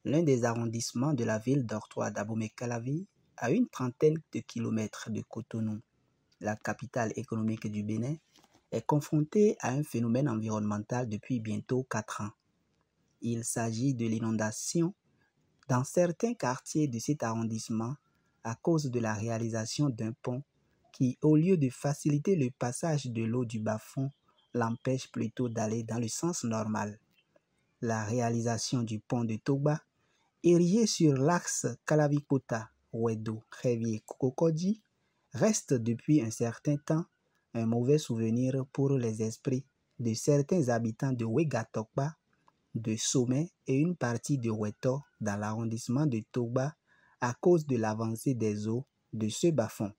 l'un des arrondissements de la ville d'Ortois d'Abomey-Calavi, à une trentaine de kilomètres de Cotonou, la capitale économique du Bénin, est confronté à un phénomène environnemental depuis bientôt 4 ans. Il s'agit de l'inondation dans certains quartiers de cet arrondissement à cause de la réalisation d'un pont qui, au lieu de faciliter le passage de l'eau du bas-fond, l'empêche plutôt d'aller dans le sens normal. La réalisation du pont de Togba, érigé sur l'axe Calavi-Kota-Wedo-Révier-Cocody, reste depuis un certain temps un mauvais souvenir pour les esprits de certains habitants de Ouéga-Tokba, de Sommet et une partie de Weto dans l'arrondissement de Togba à cause de l'avancée des eaux de ce bas-fond.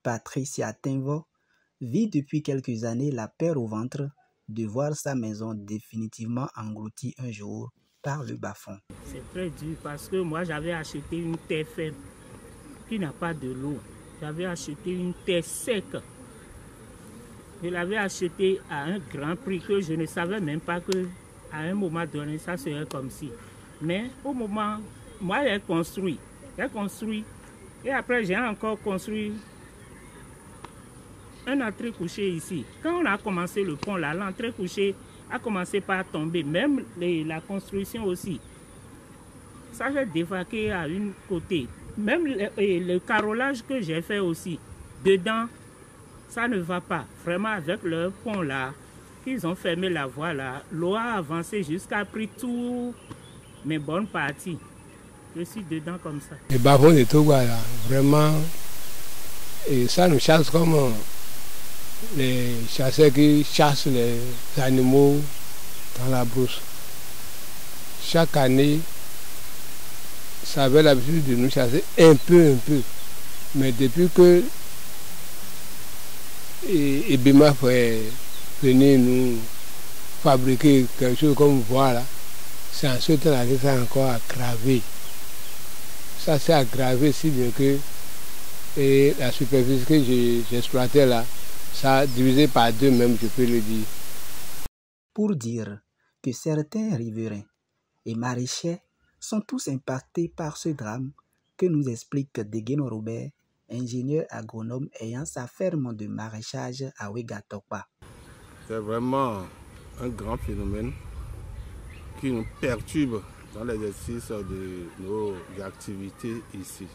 Patricia Tenvo vit depuis quelques années la peur au ventre de voir sa maison définitivement engloutie un jour par le bas-fond. C'est très dur parce que moi j'avais acheté une terre ferme qui n'a pas de l'eau. J'avais acheté une terre sec. Je l'avais acheté à un grand prix que je ne savais même pas que à un moment donné ça serait comme si. Mais au moment, moi j'ai construit. Et après j'ai encore construit un entrée couché ici. Quand on a commencé le pont là, l'entrée couché a commencé par tomber, même la construction aussi. Ça j'ai dévaqué à une côté. Même le carrelage que j'ai fait aussi, dedans, ça ne va pas. Vraiment avec le pont là, qu'ils ont fermé la voie là, l'eau a avancé jusqu'à pris tout mes bonnes parties. Je suis dedans comme ça. Les bas-fonds de Togba là, vraiment, et ça nous chasse comme les chasseurs qui chassent les animaux dans la brousse. Chaque année, ça avait l'habitude de nous chasser un peu. Mais depuis que Ebima fait venir nous fabriquer quelque chose comme voilà, c'est en ce temps-là que ça a encore aggravé. Ça s'est aggravé si bien que la superficie que j'exploitais là, ça a divisé par 2 même, je peux le dire. Pour dire que certains riverains et maraîchers sont tous impactés par ce drame que nous explique Degueno Robert, ingénieur agronome ayant sa ferme de maraîchage à Ouéga-Tokba. C'est vraiment un grand phénomène qui nous perturbe dans l'exercice de nos activités ici.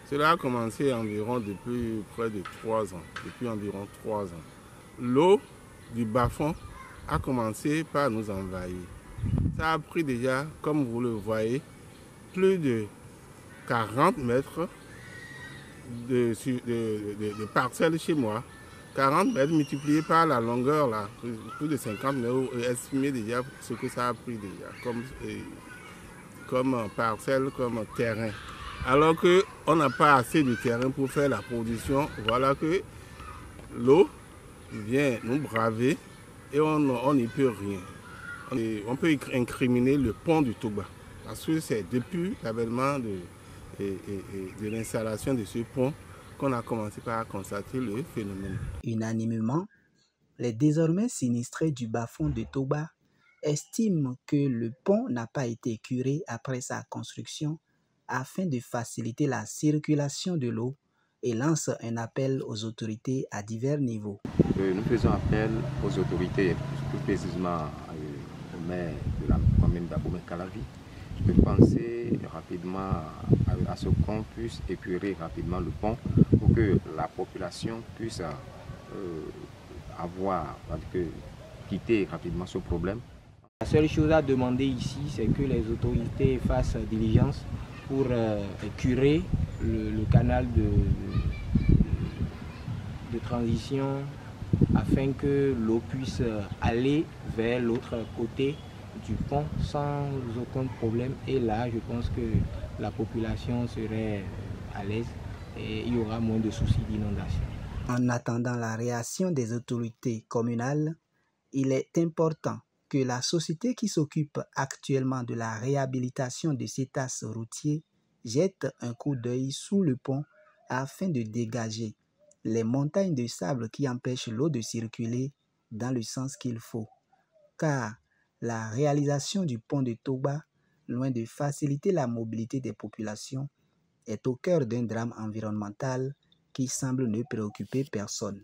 Cela a commencé environ depuis près de 3 ans, depuis environ 3 ans. L'eau du bas-fond a commencé par nous envahir. Ça a pris déjà, comme vous le voyez, plus de 40 mètres de parcelles chez moi. 40 mètres multipliés par la longueur, là, plus de 50 mètres, estimez déjà ce que ça a pris déjà, comme parcelle, comme terrain. Alors qu'on n'a pas assez de terrain pour faire la production, voilà que l'eau vient nous braver et on n'y peut rien. On peut incriminer le pont du Togba, parce que c'est depuis l'avènement de l'installation de ce pont qu'on a commencé par constater le phénomène. Unanimement, les désormais sinistrés du bas-fond de Togba estiment que le pont n'a pas été curé après sa construction afin de faciliter la circulation de l'eau et lancent un appel aux autorités à divers niveaux. Nous faisons appel aux autorités, plus précisément au maire de la commune d'Abomey-Calavi, de penser rapidement à ce qu'on puisse épurer rapidement le pont pour que la population puisse quitter rapidement ce problème. La seule chose à demander ici, c'est que les autorités fassent diligence pour curer le canal de transition afin que l'eau puisse aller vers l'autre côté du pont sans aucun problème. Et là, je pense que la population serait à l'aise et il y aura moins de soucis d'inondation. En attendant la réaction des autorités communales, il est important que la société qui s'occupe actuellement de la réhabilitation de cet axe routier jette un coup d'œil sous le pont afin de dégager les montagnes de sable qui empêchent l'eau de circuler dans le sens qu'il faut. Car la réalisation du pont de Togba loin de faciliter la mobilité des populations, est au cœur d'un drame environnemental qui semble ne préoccuper personne.